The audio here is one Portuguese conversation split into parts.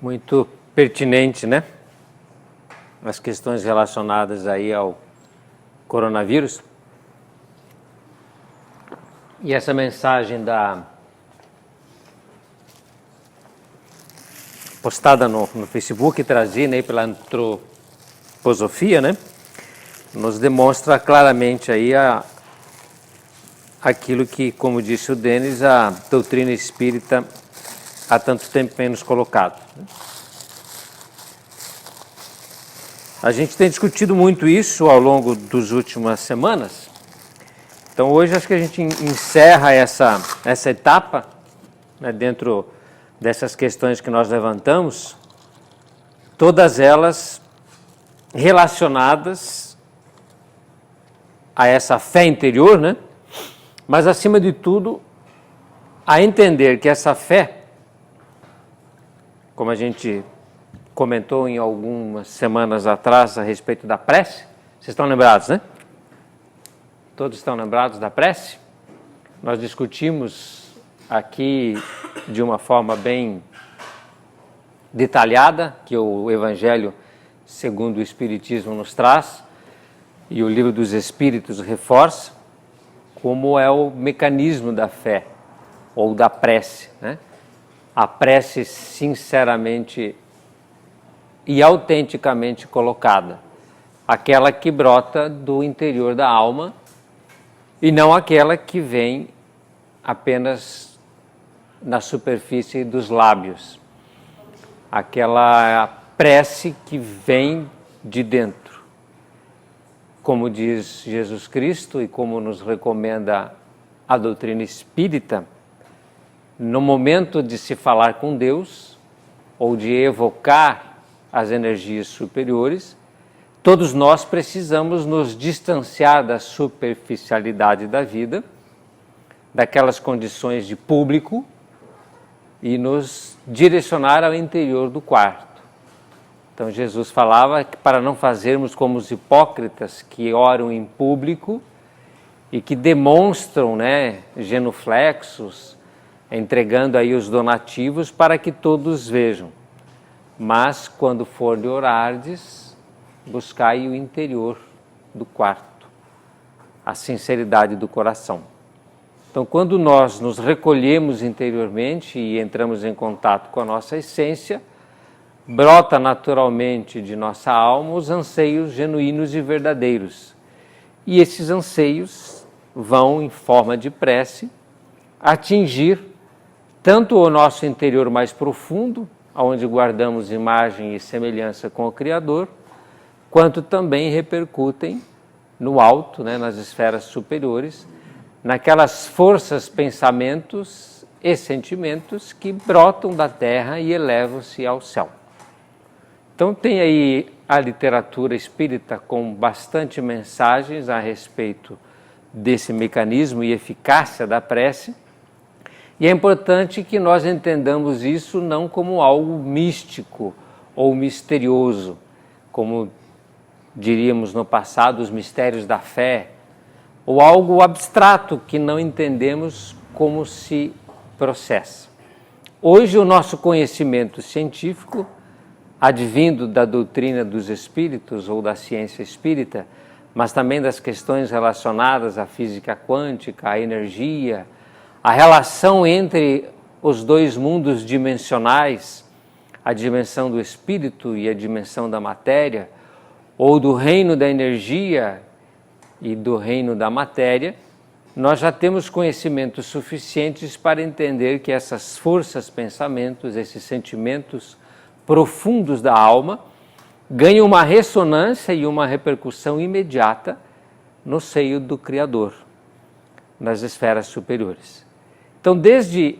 Muito pertinente, né? As questões relacionadas aí ao coronavírus. E essa mensagem postada no Facebook, trazida aí pela antroposofia, né? Nos demonstra claramente aí aquilo que, como disse o Denis, a doutrina espírita há tanto tempo vem nos colocado. A gente tem discutido muito isso ao longo das últimas semanas. Então hoje acho que a gente encerra essa etapa, né, dentro dessas questões que nós levantamos, todas elas relacionadas a essa fé interior, né? Mas acima de tudo, a entender que essa fé, como a gente comentou em algumas semanas atrás a respeito da prece, vocês estão lembrados, né? Todos estão lembrados da prece? Nós discutimos aqui de uma forma bem detalhada, que o Evangelho segundo o Espiritismo nos traz, e o Livro dos Espíritos reforça, como é o mecanismo da fé, ou da prece, né? A prece sinceramente e autenticamente colocada, aquela que brota do interior da alma e não aquela que vem apenas na superfície dos lábios, aquela prece que vem de dentro, como diz Jesus Cristo e como nos recomenda a doutrina espírita. No momento de se falar com Deus, ou de evocar as energias superiores, todos nós precisamos nos distanciar da superficialidade da vida, daquelas condições de público, e nos direcionar ao interior do quarto. Então Jesus falava que para não fazermos como os hipócritas que oram em público e que demonstram, né, genuflexos, entregando aí os donativos para que todos vejam. Mas quando for de orardes, buscai o interior do quarto, a sinceridade do coração. Então, quando nós nos recolhemos interiormente e entramos em contato com a nossa essência, brota naturalmente de nossa alma os anseios genuínos e verdadeiros. E esses anseios vão, em forma de prece, atingir tanto o nosso interior mais profundo, onde guardamos imagem e semelhança com o Criador, quanto também repercutem no alto, né, nas esferas superiores, naquelas forças, pensamentos e sentimentos que brotam da terra e elevam-se ao céu. Então tem aí a literatura espírita com bastante mensagens a respeito desse mecanismo e eficácia da prece. E é importante que nós entendamos isso não como algo místico ou misterioso, como diríamos no passado, os mistérios da fé, ou algo abstrato que não entendemos como se processa. Hoje o nosso conhecimento científico, advindo da doutrina dos espíritos ou da ciência espírita, mas também das questões relacionadas à física quântica, à energia, a relação entre os dois mundos dimensionais, a dimensão do espírito e a dimensão da matéria, ou do reino da energia e do reino da matéria, nós já temos conhecimentos suficientes para entender que essas forças, pensamentos, esses sentimentos profundos da alma ganham uma ressonância e uma repercussão imediata no seio do Criador, nas esferas superiores. Então, desde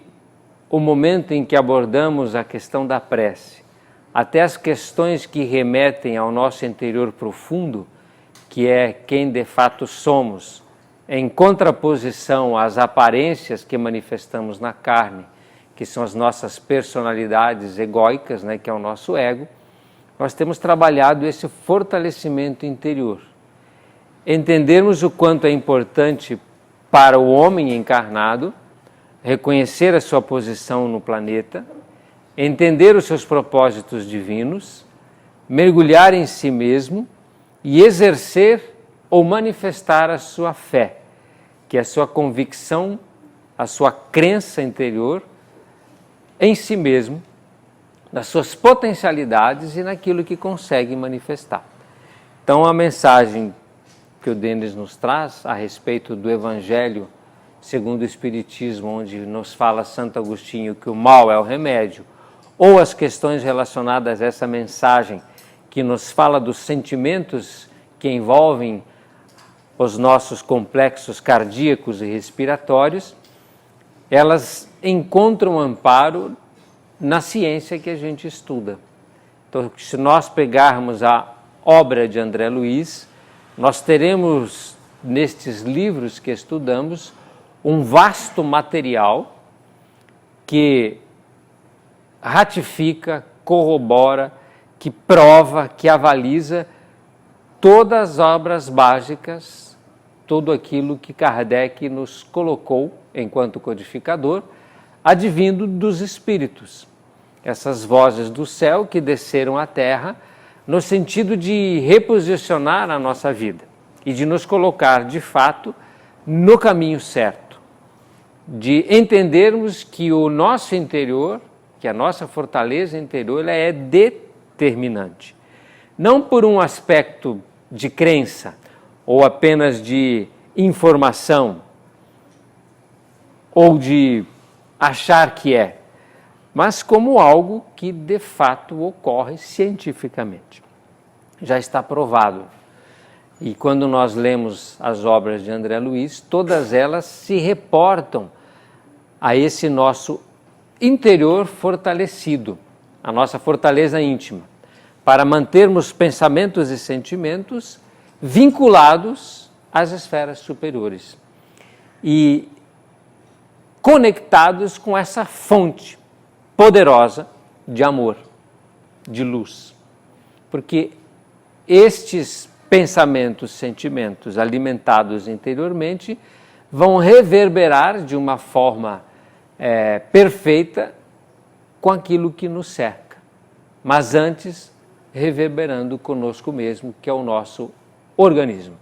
o momento em que abordamos a questão da prece, até as questões que remetem ao nosso interior profundo, que é quem de fato somos, em contraposição às aparências que manifestamos na carne, que são as nossas personalidades egóicas, né, que é o nosso ego, nós temos trabalhado esse fortalecimento interior. Entendermos o quanto é importante para o homem encarnado reconhecer a sua posição no planeta entender os seus propósitos divinos, mergulhar em si mesmo e exercer ou manifestar a sua fé, que é a sua convicção, a sua crença interior em si mesmo, nas suas potencialidades e naquilo que consegue manifestar. Então, a mensagem que o Denis nos traz a respeito do Evangelho segundo o Espiritismo, onde nos fala Santo Agostinho que o mal é o remédio, ou as questões relacionadas a essa mensagem que nos fala dos sentimentos que envolvem os nossos complexos cardíacos e respiratórios, elas encontram amparo na ciência que a gente estuda. Então, se nós pegarmos a obra de André Luiz, nós teremos nestes livros que estudamos um vasto material que ratifica, corrobora, que prova, que avaliza todas as obras básicas, tudo aquilo que Kardec nos colocou enquanto codificador, advindo dos espíritos, essas vozes do céu que desceram à terra no sentido de reposicionar a nossa vida e de nos colocar, de fato, no caminho certo, de entendermos que o nosso interior, que a nossa fortaleza interior, ela é determinante. Não por um aspecto de crença ou apenas de informação ou de achar que é, mas como algo que de fato ocorre cientificamente. Já está provado. E quando nós lemos as obras de André Luiz, todas elas se reportam a esse nosso interior fortalecido, a nossa fortaleza íntima, para mantermos pensamentos e sentimentos vinculados às esferas superiores e conectados com essa fonte poderosa de amor, de luz. Porque estes pensamentos, sentimentos alimentados interiormente vão reverberar de uma forma perfeita com aquilo que nos cerca, mas antes reverberando conosco mesmo, que é o nosso organismo.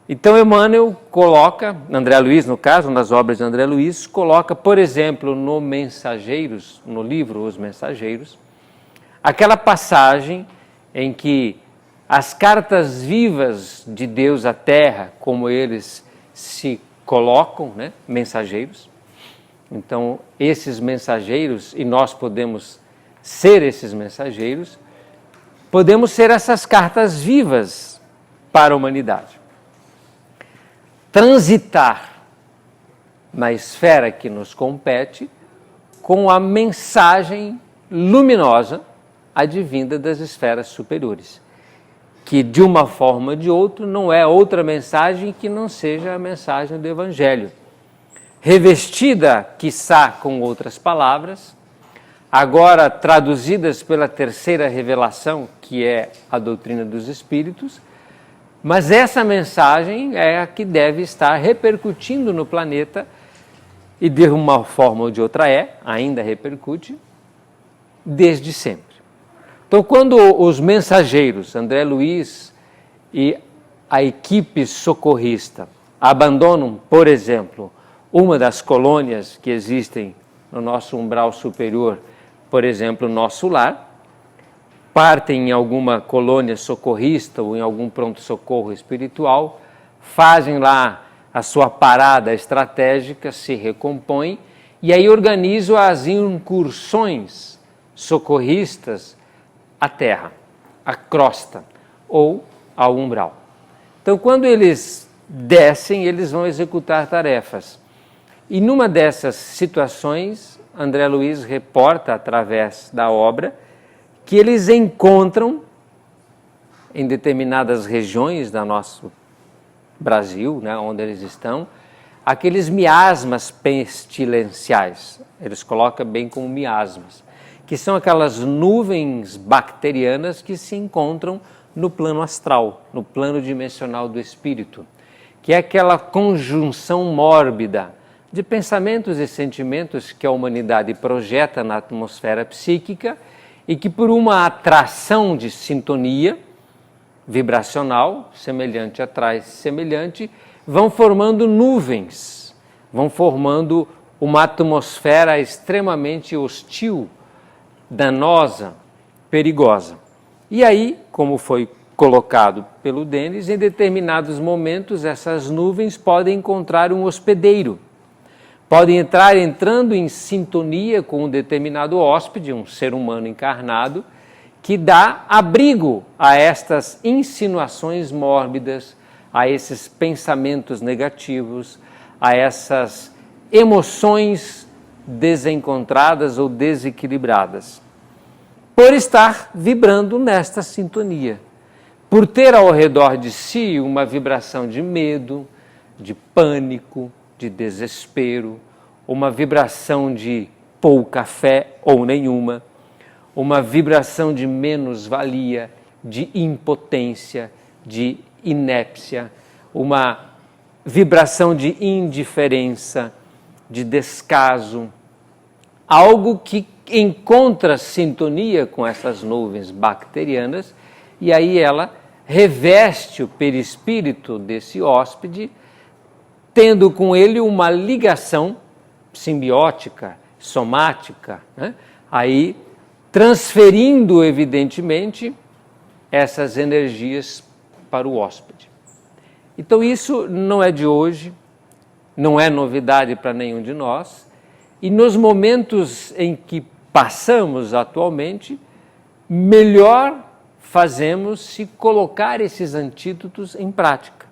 Então Emmanuel coloca, André Luiz no caso, nas obras de André Luiz, coloca, por exemplo, no Mensageiros, no livro Os Mensageiros, aquela passagem em que as cartas vivas de Deus à Terra, como eles se colocam, né, mensageiros. Então, esses mensageiros, e nós podemos ser esses mensageiros, podemos ser essas cartas vivas para a humanidade. Transitar na esfera que nos compete com a mensagem luminosa advinda das esferas superiores, que de uma forma ou de outra não é outra mensagem que não seja a mensagem do Evangelho, revestida, quiçá, com outras palavras, agora traduzidas pela terceira revelação, que é a doutrina dos Espíritos, mas essa mensagem é a que deve estar repercutindo no planeta e de uma forma ou de outra ainda repercute, desde sempre. Então, quando os mensageiros, André Luiz e a equipe socorrista, abandonam, por exemplo, uma das colônias que existem no nosso umbral superior, por exemplo, o nosso lar, partem em alguma colônia socorrista ou em algum pronto-socorro espiritual, fazem lá a sua parada estratégica, se recompõem e aí organizam as incursões socorristas à terra, à crosta ou ao umbral. Então, quando eles descem, eles vão executar tarefas. E numa dessas situações, André Luiz reporta, através da obra, que eles encontram, em determinadas regiões do nosso Brasil, né, onde eles estão, aqueles miasmas pestilenciais. Eles colocam bem como miasmas, que são aquelas nuvens bacterianas que se encontram no plano astral, no plano dimensional do espírito, que é aquela conjunção mórbida de pensamentos e sentimentos que a humanidade projeta na atmosfera psíquica e que, por uma atração de sintonia vibracional, semelhante atrai semelhante, vão formando nuvens, vão formando uma atmosfera extremamente hostil, danosa, perigosa. E aí, como foi colocado pelo Denis, em determinados momentos essas nuvens podem encontrar um hospedeiro, podem entrando em sintonia com um determinado hóspede, um ser humano encarnado, que dá abrigo a estas insinuações mórbidas, a esses pensamentos negativos, a essas emoções desencontradas ou desequilibradas, por estar vibrando nesta sintonia, por ter ao redor de si uma vibração de medo, de pânico, de desespero, uma vibração de pouca fé ou nenhuma, uma vibração de menos-valia, de impotência, de inépcia, uma vibração de indiferença, de descaso, algo que encontra sintonia com essas nuvens bacterianas e aí ela reveste o perispírito desse hóspede, tendo com ele uma ligação simbiótica, somática, né? Aí transferindo evidentemente essas energias para o hóspede. Então isso não é de hoje, não é novidade para nenhum de nós, e nos momentos em que passamos atualmente, melhor fazemos se colocar esses antídotos em prática,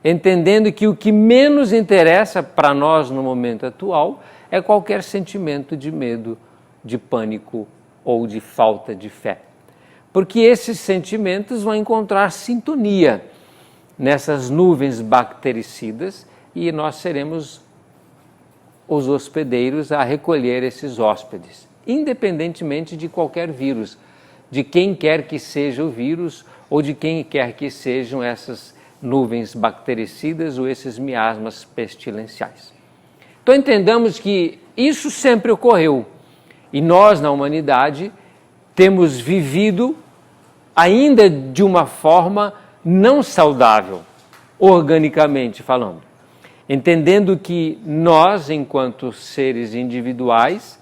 entendendo que o que menos interessa para nós no momento atual é qualquer sentimento de medo, de pânico ou de falta de fé. Porque esses sentimentos vão encontrar sintonia nessas nuvens bactericidas e nós seremos os hospedeiros a recolher esses hóspedes, independentemente de qualquer vírus, de quem quer que seja o vírus ou de quem quer que sejam essas nuvens bactericidas ou esses miasmas pestilenciais. Então entendamos que isso sempre ocorreu e nós na humanidade temos vivido ainda de uma forma não saudável, organicamente falando, entendendo que nós, enquanto seres individuais,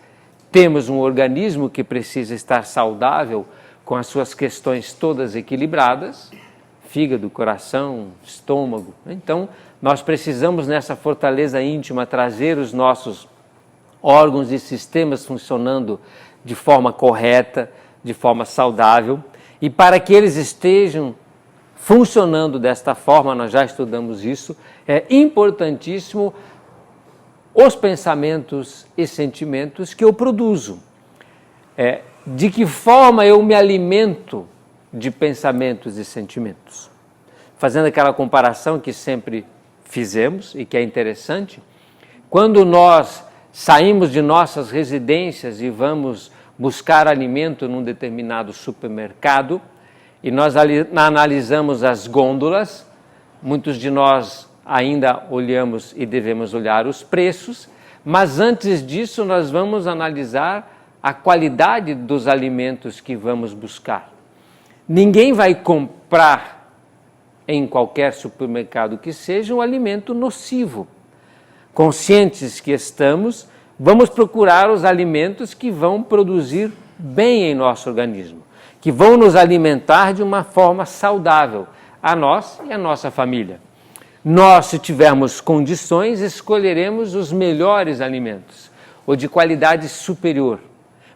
temos um organismo que precisa estar saudável, com as suas questões todas equilibradas, fígado, coração, estômago. Então, nós precisamos nessa fortaleza íntima trazer os nossos órgãos e sistemas funcionando de forma correta, de forma saudável, e para que eles estejam funcionando desta forma, nós já estudamos isso, é importantíssimo os pensamentos e sentimentos que eu produzo. De que forma eu me alimento de pensamentos e sentimentos? Fazendo aquela comparação que sempre fizemos e que é interessante, quando nós saímos de nossas residências e vamos buscar alimento num determinado supermercado e nós analisamos as gôndolas, muitos de nós ainda olhamos e devemos olhar os preços, mas antes disso nós vamos analisar a qualidade dos alimentos que vamos buscar. Ninguém vai comprar em qualquer supermercado que seja um alimento nocivo. Conscientes que estamos, vamos procurar os alimentos que vão produzir bem em nosso organismo, que vão nos alimentar de uma forma saudável, a nós e a nossa família. Nós, se tivermos condições, escolheremos os melhores alimentos, ou de qualidade superior,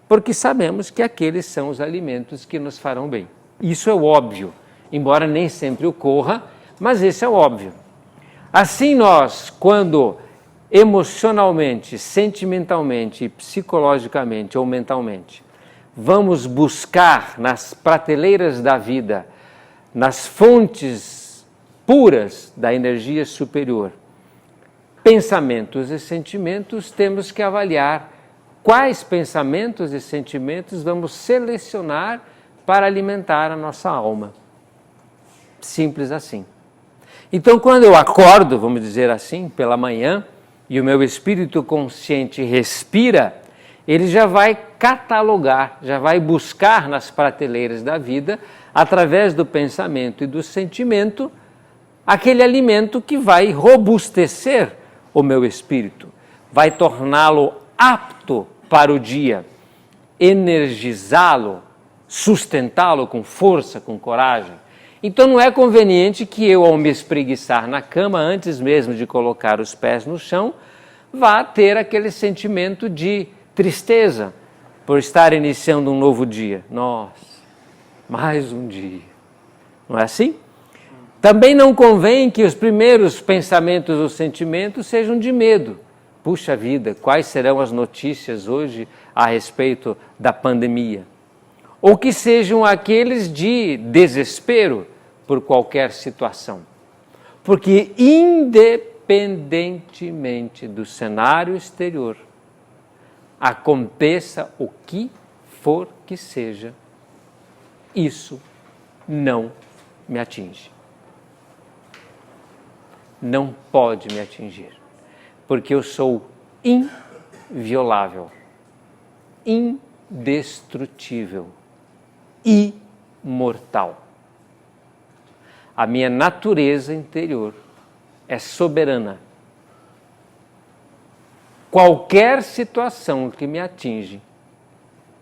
porque sabemos que aqueles são os alimentos que nos farão bem. Isso é óbvio, embora nem sempre ocorra, mas esse é óbvio. Assim nós, quando emocionalmente, sentimentalmente, psicologicamente ou mentalmente, vamos buscar nas prateleiras da vida, nas fontes puras da energia superior, pensamentos e sentimentos, temos que avaliar quais pensamentos e sentimentos vamos selecionar para alimentar a nossa alma. Simples assim. Então, quando eu acordo, vamos dizer assim, pela manhã, e o meu espírito consciente respira, ele já vai catalogar, já vai buscar nas prateleiras da vida, através do pensamento e do sentimento, aquele alimento que vai robustecer o meu espírito, vai torná-lo apto para o dia, energizá-lo, sustentá-lo com força, com coragem. Então não é conveniente que eu, ao me espreguiçar na cama, antes mesmo de colocar os pés no chão, vá ter aquele sentimento de tristeza por estar iniciando um novo dia. Nossa, mais um dia. Não é assim? Também não convém que os primeiros pensamentos ou sentimentos sejam de medo. Puxa vida, quais serão as notícias hoje a respeito da pandemia? Ou que sejam aqueles de desespero por qualquer situação. Porque independentemente do cenário exterior, aconteça o que for que seja, isso não me atinge. Não pode me atingir, porque eu sou inviolável, indestrutível, imortal. A minha natureza interior é soberana. Qualquer situação que me atinge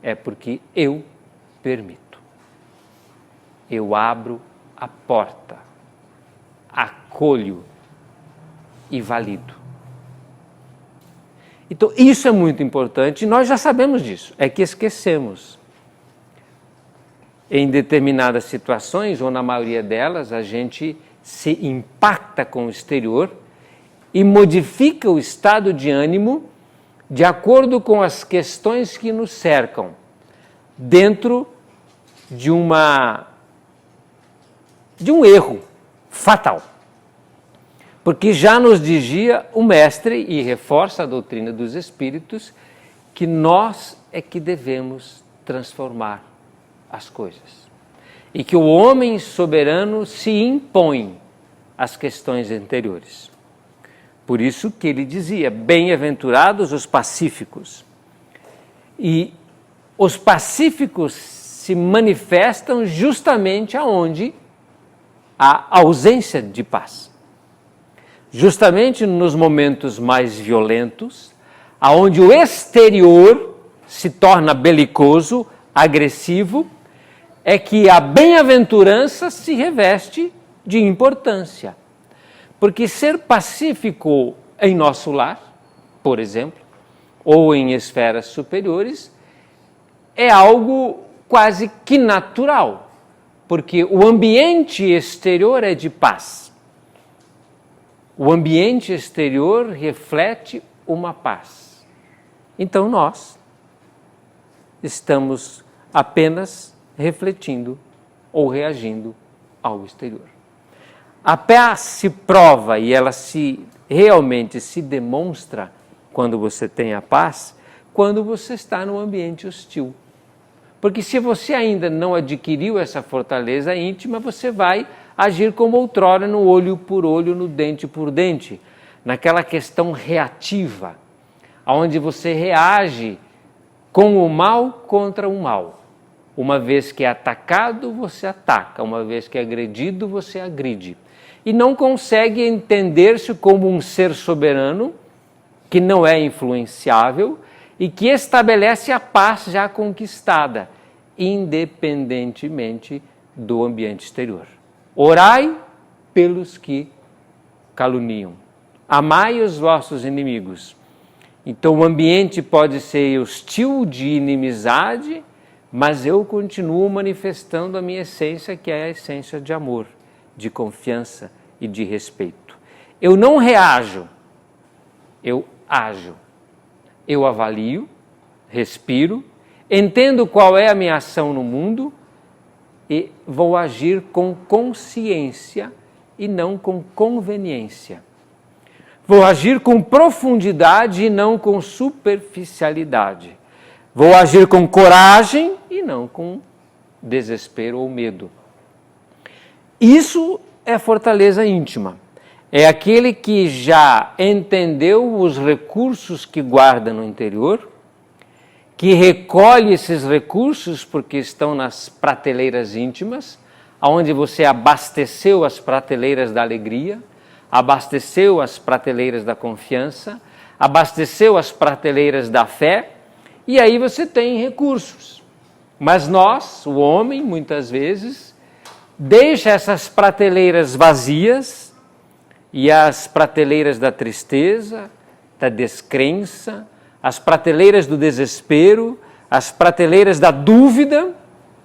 é porque eu permito. Eu abro a porta, acolho e valido. Então, isso é muito importante e nós já sabemos disso, é que esquecemos. Em determinadas situações, ou na maioria delas, a gente se impacta com o exterior e modifica o estado de ânimo de acordo com as questões que nos cercam, dentro de um erro fatal. Porque já nos dizia o mestre, e reforça a doutrina dos espíritos, que nós é que devemos transformar as coisas. E que o homem soberano se impõe às questões interiores. Por isso que ele dizia, bem-aventurados os pacíficos. E os pacíficos se manifestam justamente aonde há ausência de paz. Justamente nos momentos mais violentos, aonde o exterior se torna belicoso, agressivo, é que a bem-aventurança se reveste de importância. Porque ser pacífico em nosso lar, por exemplo, ou em esferas superiores, é algo quase que natural, porque o ambiente exterior é de paz. O ambiente exterior reflete uma paz. Então nós estamos apenas refletindo ou reagindo ao exterior. A paz se prova e ela realmente se demonstra quando você tem a paz, quando você está num ambiente hostil. Porque se você ainda não adquiriu essa fortaleza íntima, você vai agir como outrora, no olho por olho, no dente por dente, naquela questão reativa, onde você reage com o mal contra o mal. Uma vez que é atacado, você ataca. Uma vez que é agredido, você agride. E não consegue entender-se como um ser soberano, que não é influenciável e que estabelece a paz já conquistada, independentemente do ambiente exterior. Orai pelos que caluniam. Amai os vossos inimigos. Então o ambiente pode ser hostil, de inimizade, mas eu continuo manifestando a minha essência, que é a essência de amor, de confiança e de respeito. Eu não reajo, eu ajo. Eu avalio, respiro, entendo qual é a minha ação no mundo e vou agir com consciência e não com conveniência. Vou agir com profundidade e não com superficialidade. Vou agir com coragem e não com desespero ou medo. Isso é fortaleza íntima. é aquele que já entendeu os recursos que guarda no interior, que recolhe esses recursos porque estão nas prateleiras íntimas, onde você abasteceu as prateleiras da alegria, abasteceu as prateleiras da confiança, abasteceu as prateleiras da fé, e aí você tem recursos. Mas nós, o homem, muitas vezes, deixa essas prateleiras vazias e as prateleiras da tristeza, da descrença, as prateleiras do desespero, as prateleiras da dúvida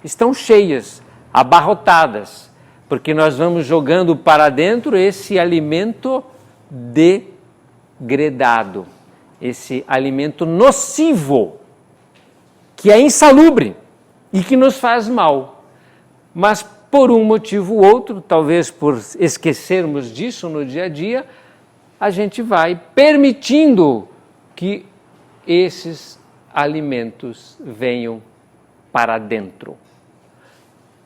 estão cheias, abarrotadas, porque nós vamos jogando para dentro esse alimento degradado, esse alimento nocivo, que é insalubre e que nos faz mal. Mas por um motivo ou outro, talvez por esquecermos disso no dia a dia, a gente vai permitindo que esses alimentos venham para dentro.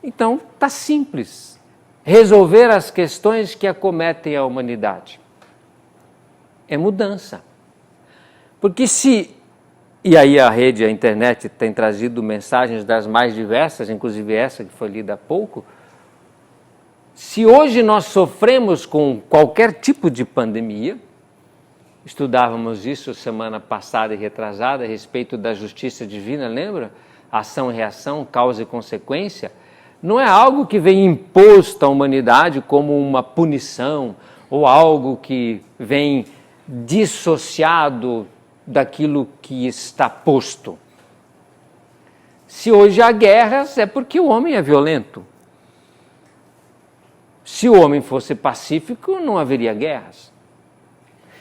Então, está simples resolver as questões que acometem a humanidade. É mudança. Porque e aí a rede, a internet tem trazido mensagens das mais diversas, inclusive essa que foi lida há pouco. Se hoje nós sofremos com qualquer tipo de pandemia, estudávamos isso semana passada e retrasada a respeito da justiça divina, lembra? Ação e reação, causa e consequência. Não é algo que vem imposto à humanidade como uma punição ou algo que vem dissociado daquilo que está posto. Se hoje há guerras, é porque o homem é violento. Se o homem fosse pacífico, não haveria guerras.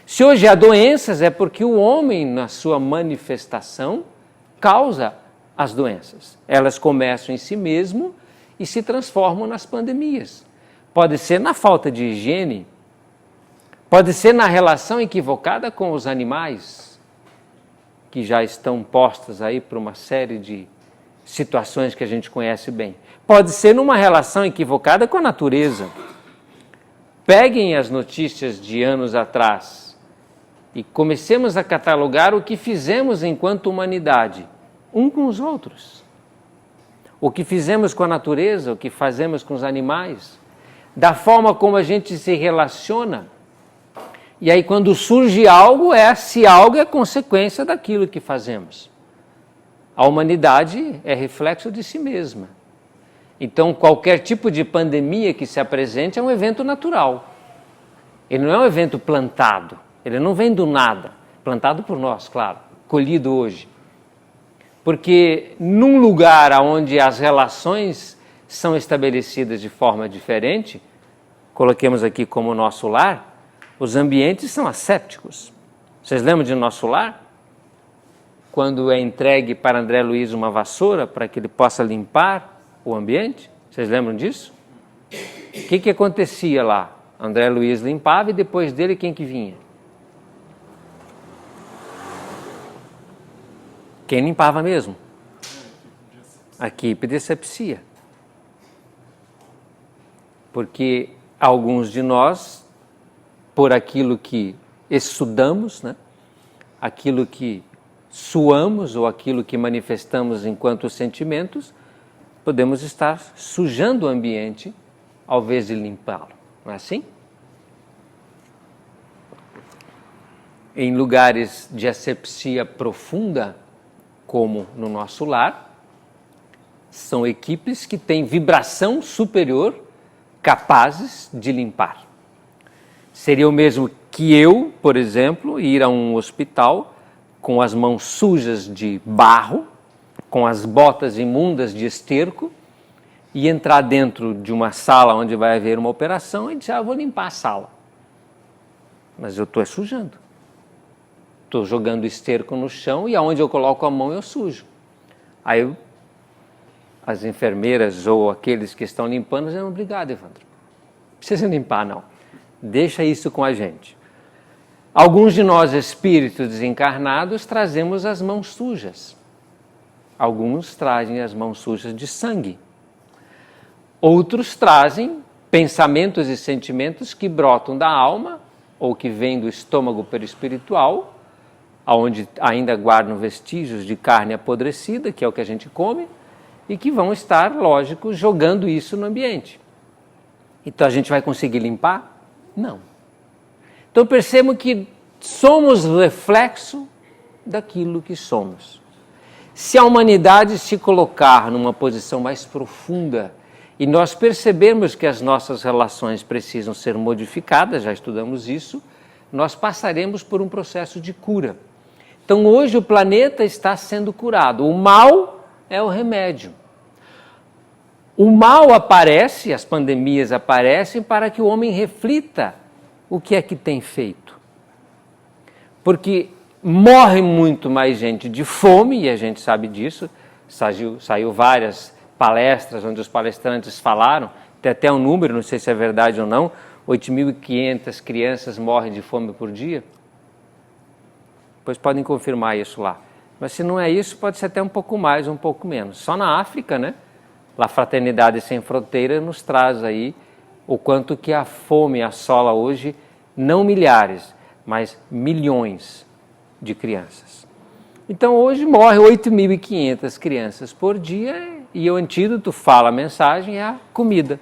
Se hoje há doenças, é porque o homem, na sua manifestação, causa as doenças. Elas começam em si mesmo e se transformam nas pandemias. Pode ser na falta de higiene, pode ser na relação equivocada com os animais, que já estão postas aí por uma série de situações que a gente conhece bem. Pode ser numa relação equivocada com a natureza. Peguem as notícias de anos atrás e comecemos a catalogar o que fizemos enquanto humanidade, um com os outros. O que fizemos com a natureza, o que fazemos com os animais, da forma como a gente se relaciona. E aí quando surge algo, esse algo é consequência daquilo que fazemos. A humanidade é reflexo de si mesma. Então qualquer tipo de pandemia que se apresente é um evento natural. Ele não é um evento plantado, ele não vem do nada, plantado por nós, claro, colhido hoje. Porque num lugar onde as relações são estabelecidas de forma diferente, coloquemos aqui como nosso lar, os ambientes são assépticos. Vocês lembram de nosso lar? Quando é entregue para André Luiz uma vassoura para que ele possa limpar o ambiente? Vocês lembram disso? O que acontecia lá? André Luiz limpava e depois dele quem que vinha? Quem limpava mesmo? A equipe de asepsia. Porque alguns de nós, por aquilo que estudamos, né? Aquilo que suamos ou aquilo que manifestamos enquanto sentimentos, podemos estar sujando o ambiente ao invés de limpá-lo. Não é assim? Em lugares de asepsia profunda, como no nosso lar, são equipes que têm vibração superior, capazes de limpar. Seria o mesmo que eu, por exemplo, ir a um hospital com as mãos sujas de barro, com as botas imundas de esterco, e entrar dentro de uma sala onde vai haver uma operação e dizer, vou limpar a sala. Mas eu estou sujando. Estou jogando esterco no chão e aonde eu coloco a mão eu sujo. Aí as enfermeiras ou aqueles que estão limpando dizem, obrigado, Evandro. Não precisa limpar, não. Deixa isso com a gente. Alguns de nós, espíritos desencarnados, trazemos as mãos sujas. Alguns trazem as mãos sujas de sangue. Outros trazem pensamentos e sentimentos que brotam da alma ou que vêm do estômago perispiritual, onde ainda guardam vestígios de carne apodrecida, que é o que a gente come, e que vão estar, lógico, jogando isso no ambiente. Então a gente vai conseguir limpar? Não. Então percebam que somos reflexo daquilo que somos. Se a humanidade se colocar numa posição mais profunda e nós percebermos que as nossas relações precisam ser modificadas, já estudamos isso, nós passaremos por um processo de cura. Então hoje o planeta está sendo curado. O mal é o remédio. O mal aparece, as pandemias aparecem para que o homem reflita o que é que tem feito. Porque morre muito mais gente de fome, e a gente sabe disso, saiu várias palestras onde os palestrantes falaram, tem até um número, não sei se é verdade ou não, 8.500 crianças morrem de fome por dia. Pois podem confirmar isso lá. Mas se não é isso, pode ser até um pouco mais, um pouco menos. Só na África, né? A Fraternidade Sem Fronteira nos traz aí o quanto que a fome assola hoje, não milhares, mas milhões de crianças. Então hoje morre 8.500 crianças por dia e o antídoto, fala a mensagem, é a comida.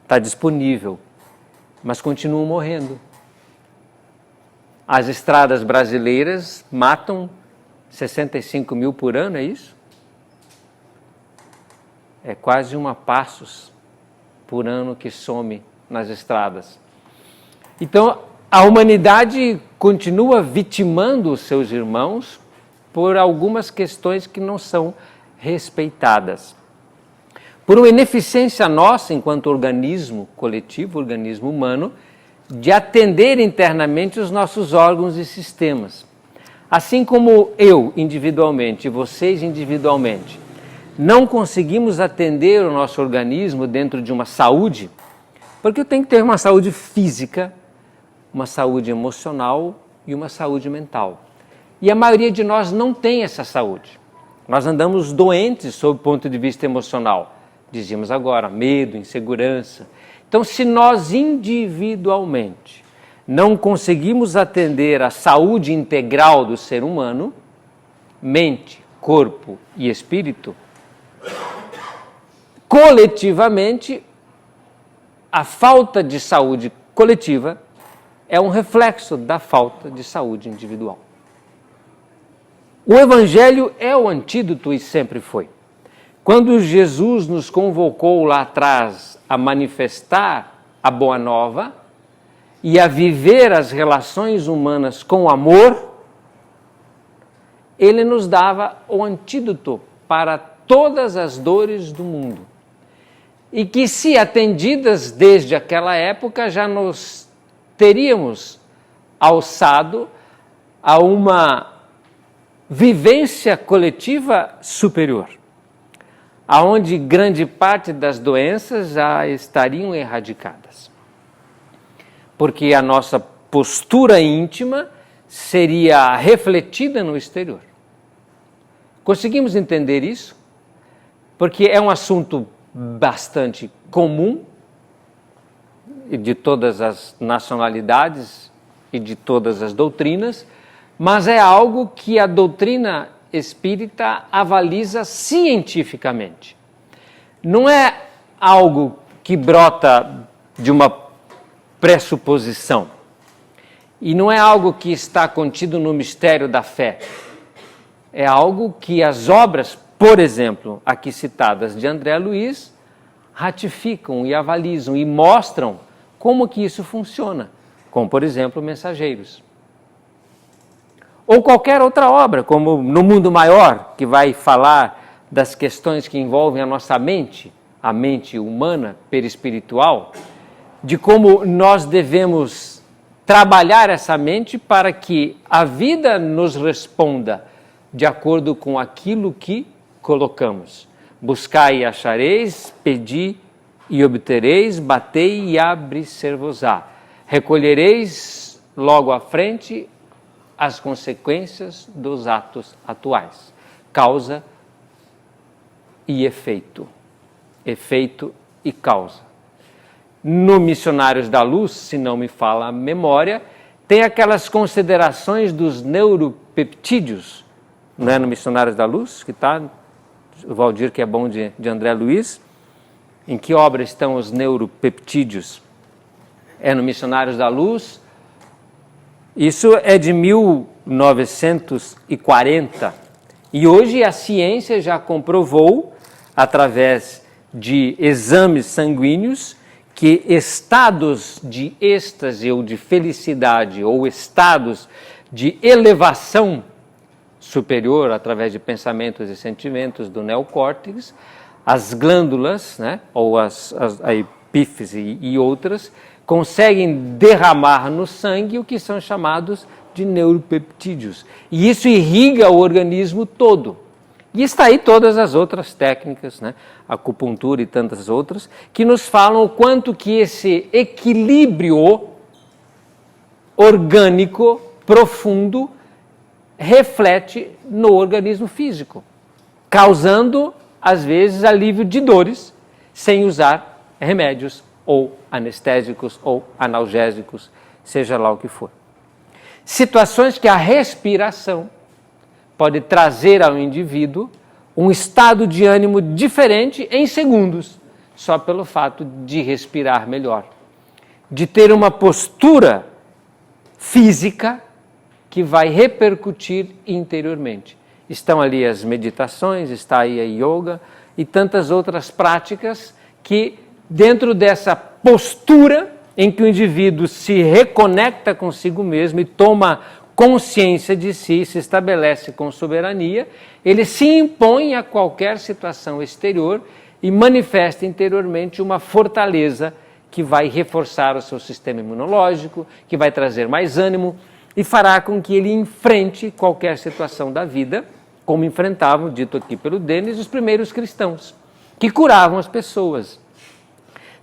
Está disponível, mas continuam morrendo. As estradas brasileiras matam 65 mil por ano, é isso? É quase uma passos por ano que some nas estradas. Então, a humanidade continua vitimando os seus irmãos por algumas questões que não são respeitadas. Por uma ineficiência nossa, enquanto organismo coletivo, organismo humano, de atender internamente os nossos órgãos e sistemas. Assim como eu individualmente e vocês individualmente não conseguimos atender o nosso organismo dentro de uma saúde, porque eu tenho que ter uma saúde física, uma saúde emocional e uma saúde mental. E a maioria de nós não tem essa saúde. Nós andamos doentes sob o ponto de vista emocional. Dizíamos agora, medo, insegurança. Então, se nós individualmente não conseguimos atender a saúde integral do ser humano, mente, corpo e espírito, coletivamente, a falta de saúde coletiva é um reflexo da falta de saúde individual. O Evangelho é o antídoto e sempre foi. Quando Jesus nos convocou lá atrás a manifestar a Boa Nova e a viver as relações humanas com amor, Ele nos dava o antídoto para todas as dores do mundo. E que, se atendidas desde aquela época, já nos teríamos alçado a uma vivência coletiva superior, aonde grande parte das doenças já estariam erradicadas. Porque a nossa postura íntima seria refletida no exterior. Conseguimos entender isso? Porque é um assunto bastante comum, de todas as nacionalidades e de todas as doutrinas, mas é algo que a doutrina espírita avaliza cientificamente. Não é algo que brota de uma pressuposição. E não é algo que está contido no mistério da fé. É algo que as obras, por exemplo, aqui citadas de André Luiz, ratificam e avalizam e mostram como que isso funciona, como, por exemplo, Mensageiros. Ou qualquer outra obra, como No Mundo Maior, que vai falar das questões que envolvem a nossa mente, a mente humana, perispiritual, de como nós devemos trabalhar essa mente para que a vida nos responda de acordo com aquilo que colocamos. Buscai e achareis, pedi e obtereis, batei e abre-ser-vos-á. Recolhereis logo à frente as consequências dos atos atuais. Causa e efeito. Efeito e causa. no Missionários da Luz, se não me falha a memória, tem aquelas considerações dos neuropeptídeos, não é no Missionários da Luz, que está, o Valdir que é bom de André Luiz, em que obra estão os neuropeptídeos? É no Missionários da Luz, isso é de 1940, e hoje a ciência já comprovou, através de exames sanguíneos, que estados de êxtase ou de felicidade ou estados de elevação superior através de pensamentos e sentimentos do neocórtex, as glândulas, né, ou a epífise e outras, conseguem derramar no sangue o que são chamados de neuropeptídeos. E isso irriga o organismo todo. E está aí todas as outras técnicas, né? Acupuntura e tantas outras, que nos falam o quanto que esse equilíbrio orgânico profundo reflete no organismo físico, causando, às vezes, alívio de dores, sem usar remédios ou anestésicos ou analgésicos, seja lá o que for. Situações que a respiração pode trazer ao indivíduo um estado de ânimo diferente em segundos, só pelo fato de respirar melhor, de ter uma postura física que vai repercutir interiormente. Estão ali as meditações, está aí a yoga e tantas outras práticas que, dentro dessa postura em que o indivíduo se reconecta consigo mesmo e toma consciência de si, se estabelece com soberania, ele se impõe a qualquer situação exterior e manifesta interiormente uma fortaleza que vai reforçar o seu sistema imunológico, que vai trazer mais ânimo e fará com que ele enfrente qualquer situação da vida, como enfrentavam, dito aqui pelo Denis, os primeiros cristãos, que curavam as pessoas.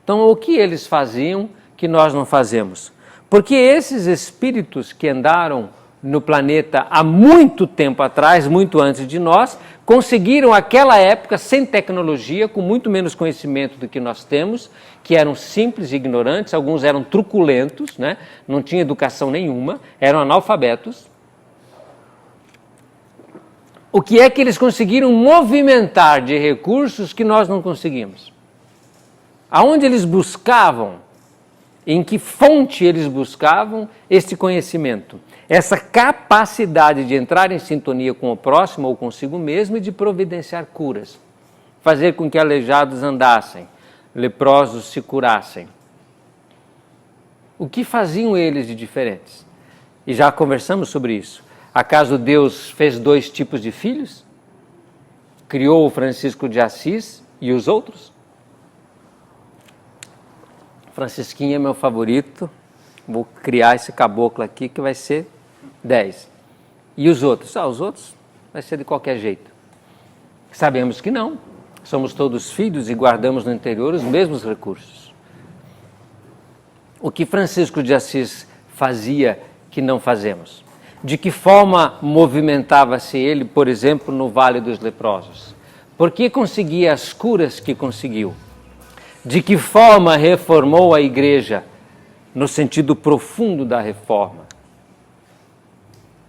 Então, o que eles faziam que nós não fazemos? Porque esses espíritos que andaram no planeta há muito tempo atrás, muito antes de nós, conseguiram aquela época sem tecnologia, com muito menos conhecimento do que nós temos, que eram simples e ignorantes, alguns eram truculentos, né? Não tinham educação nenhuma, eram analfabetos. O que é que eles conseguiram movimentar de recursos que nós não conseguimos? Aonde eles buscavam, em que fonte eles buscavam este conhecimento? Essa capacidade de entrar em sintonia com o próximo ou consigo mesmo e de providenciar curas. Fazer com que aleijados andassem, leprosos se curassem. O que faziam eles de diferentes? E já conversamos sobre isso. Acaso Deus fez dois tipos de filhos? Criou o Francisco de Assis e os outros? Francisquinho é meu favorito. Vou criar esse caboclo aqui que vai ser 10. E os outros? Os outros vai ser de qualquer jeito. Sabemos que não. Somos todos filhos e guardamos no interior os mesmos recursos. O que Francisco de Assis fazia que não fazemos? De que forma movimentava-se ele, por exemplo, no Vale dos Leprosos? Por que conseguia as curas que conseguiu? De que forma reformou a igreja no sentido profundo da reforma?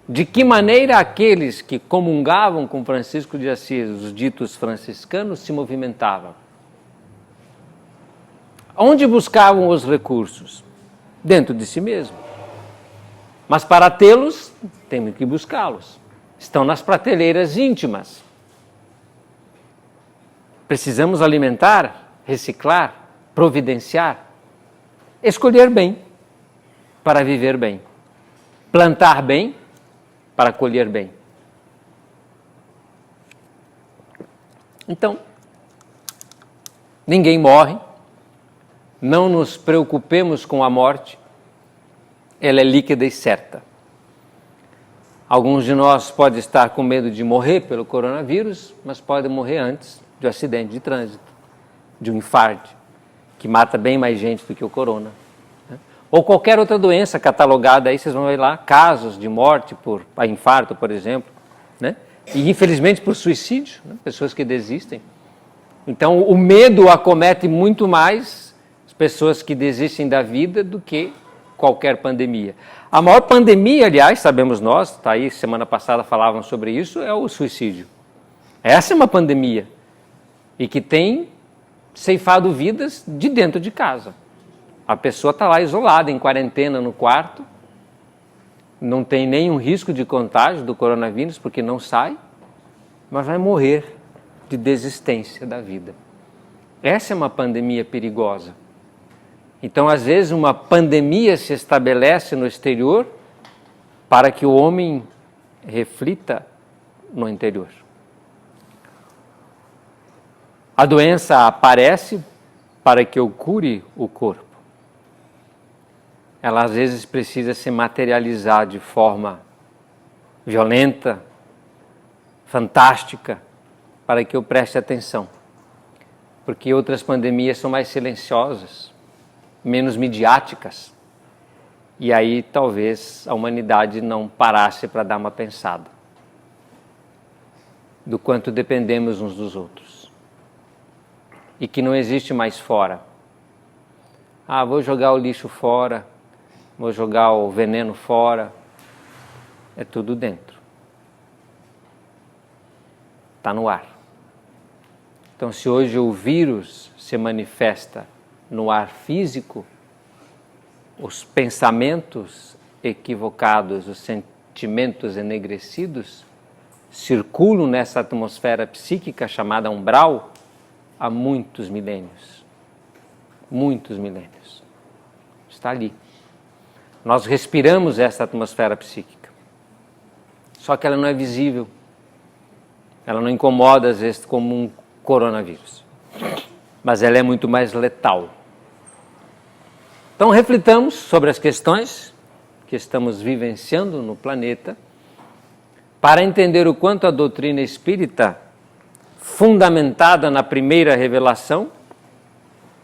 De que maneira aqueles que comungavam com Francisco de Assis, os ditos franciscanos, se movimentavam? Onde buscavam os recursos? Dentro de si mesmo. Mas para tê-los, temos que buscá-los. Estão nas prateleiras íntimas. Precisamos alimentar, reciclar, providenciar, escolher bem para viver bem, plantar bem para colher bem. Então, ninguém morre, não nos preocupemos com a morte, ela é líquida e certa. Alguns de nós podem estar com medo de morrer pelo coronavírus, mas podem morrer antes de um acidente de trânsito, de um infarto, que mata bem mais gente do que o corona. Ou qualquer outra doença catalogada, aí vocês vão ver lá, casos de morte por infarto, por exemplo, né? E infelizmente por suicídio, né? Pessoas que desistem. Então o medo acomete muito mais, as pessoas que desistem da vida do que qualquer pandemia. A maior pandemia, aliás, sabemos nós, está aí, semana passada falavam sobre isso, é o suicídio. Essa é uma pandemia e que tem ceifado vidas de dentro de casa. A pessoa está lá isolada, em quarentena no quarto, não tem nenhum risco de contágio do coronavírus porque não sai, mas vai morrer de desistência da vida. Essa é uma pandemia perigosa. Então, às vezes, uma pandemia se estabelece no exterior para que o homem reflita no interior. A doença aparece para que eu cure o corpo. Ela, às vezes, precisa se materializar de forma violenta, fantástica, para que eu preste atenção. Porque outras pandemias são mais silenciosas, menos midiáticas. E aí talvez a humanidade não parasse para dar uma pensada do quanto dependemos uns dos outros. E que não existe mais fora. Ah, vou jogar o lixo fora, vou jogar o veneno fora. É tudo dentro. Está no ar. Então, se hoje o vírus se manifesta no ar físico, os pensamentos equivocados, os sentimentos enegrecidos circulam nessa atmosfera psíquica chamada umbral há muitos milênios. Muitos milênios. Está ali. Nós respiramos essa atmosfera psíquica. Só que ela não é visível. Ela não incomoda, às vezes, como um coronavírus. Mas ela é muito mais letal. Então, reflitamos sobre as questões que estamos vivenciando no planeta para entender o quanto a doutrina espírita, fundamentada na primeira revelação,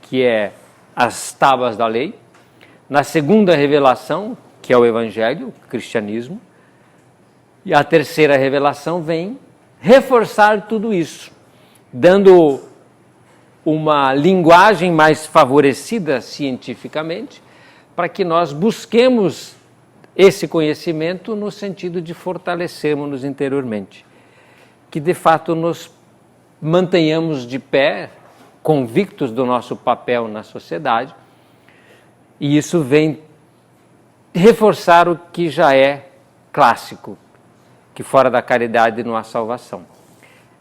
que é as tábuas da lei, na segunda revelação, que é o Evangelho, o cristianismo, e a terceira revelação vem reforçar tudo isso, dando uma linguagem mais favorecida cientificamente, para que nós busquemos esse conhecimento no sentido de fortalecermos-nos interiormente, que de fato nos mantenhamos de pé, convictos do nosso papel na sociedade, e isso vem reforçar o que já é clássico, que fora da caridade não há salvação.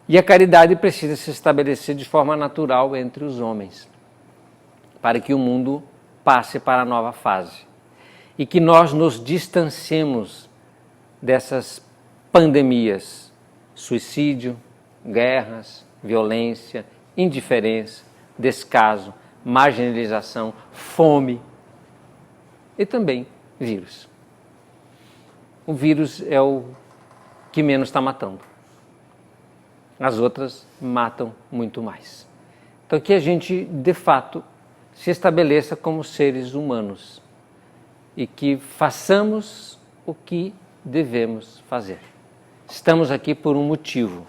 E a caridade precisa se estabelecer de forma natural entre os homens, para que o mundo passe para a nova fase. E que nós nos distanciemos dessas pandemias, suicídio, guerras, violência, indiferença, descaso, marginalização, fome e também vírus. O vírus é o que menos está matando. As outras matam muito mais. Então que a gente, de fato, se estabeleça como seres humanos e que façamos o que devemos fazer. Estamos aqui por um motivo.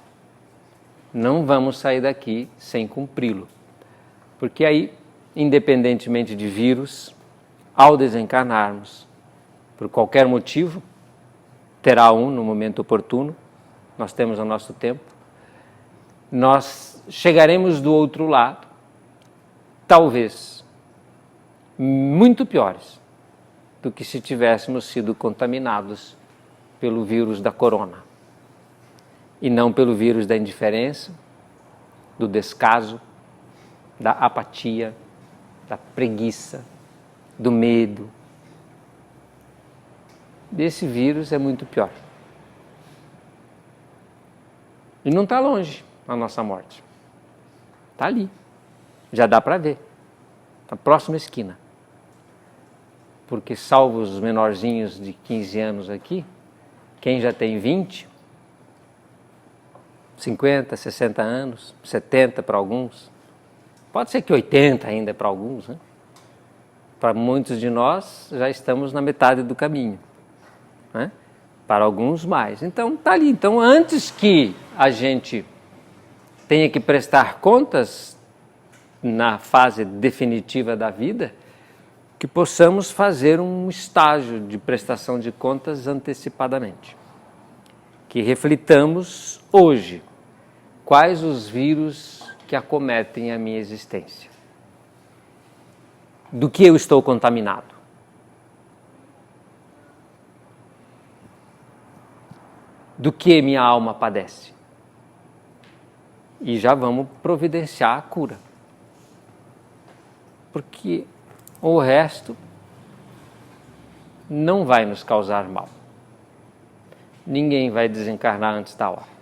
Não vamos sair daqui sem cumpri-lo. Porque aí, independentemente de vírus, ao desencarnarmos, por qualquer motivo, terá um no momento oportuno, nós temos o nosso tempo, nós chegaremos do outro lado, talvez, muito piores do que se tivéssemos sido contaminados pelo vírus da corona. E não pelo vírus da indiferença, do descaso, da apatia, da preguiça, do medo. Esse vírus é muito pior. E não está longe a nossa morte. Está ali. Já dá para ver. Na próxima esquina. Porque salvo os menorzinhos de 15 anos aqui, quem já tem 20, 50, 60 anos, 70 para alguns, pode ser que 80 ainda para alguns, né? Para muitos de nós já estamos na metade do caminho, né? Para alguns mais. Então está ali. Então antes que a gente tenha que prestar contas na fase definitiva da vida, que possamos fazer um estágio de prestação de contas antecipadamente. Que reflitamos hoje quais os vírus que acometem a minha existência. Do que eu estou contaminado? Do que minha alma padece? E já vamos providenciar a cura. Porque o resto não vai nos causar mal. Ninguém vai desencarnar antes da hora.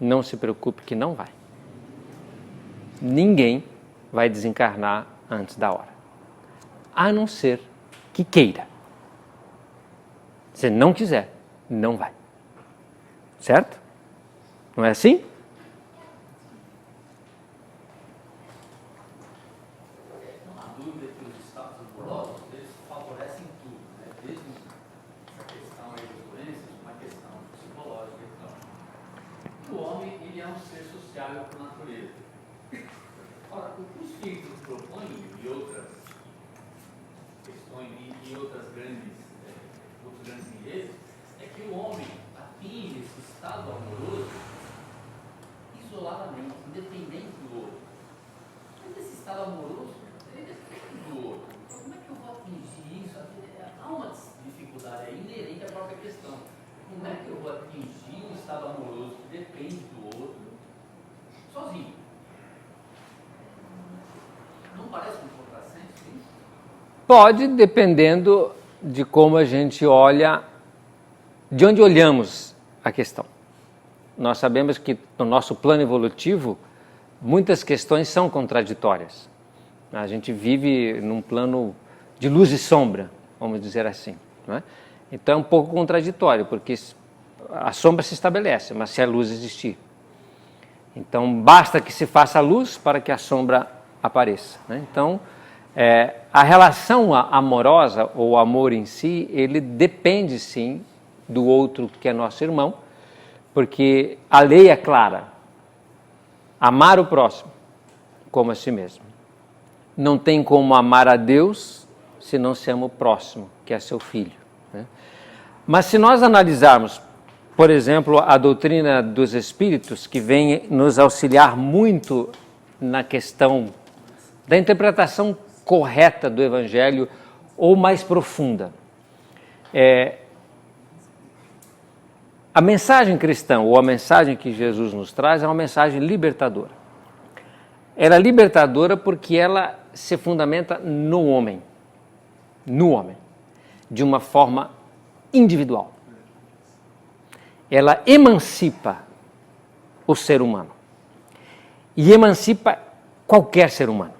Não se preocupe que não vai. Ninguém vai desencarnar antes da hora. A não ser que queira. Se não quiser, não vai. Certo? Não é assim? Pode, dependendo de como a gente olha, de onde olhamos a questão. Nós sabemos que no nosso plano evolutivo, muitas questões são contraditórias. A gente vive num plano de luz e sombra, vamos dizer assim, não é? Então é um pouco contraditório, porque a sombra se estabelece, mas se a luz existir. Então basta que se faça a luz para que a sombra apareça, né? Então, a relação amorosa, ou o amor em si, ele depende sim do outro que é nosso irmão, porque a lei é clara: amar o próximo como a si mesmo. Não tem como amar a Deus se não se ama o próximo, que é seu filho, né? Mas se nós analisarmos, por exemplo, a doutrina dos Espíritos, que vem nos auxiliar muito na questão da interpretação correta do Evangelho, ou mais profunda. A mensagem cristã, ou a mensagem que Jesus nos traz, é uma mensagem libertadora. Ela é libertadora porque ela se fundamenta no homem, de uma forma individual. Ela emancipa o ser humano e emancipa qualquer ser humano.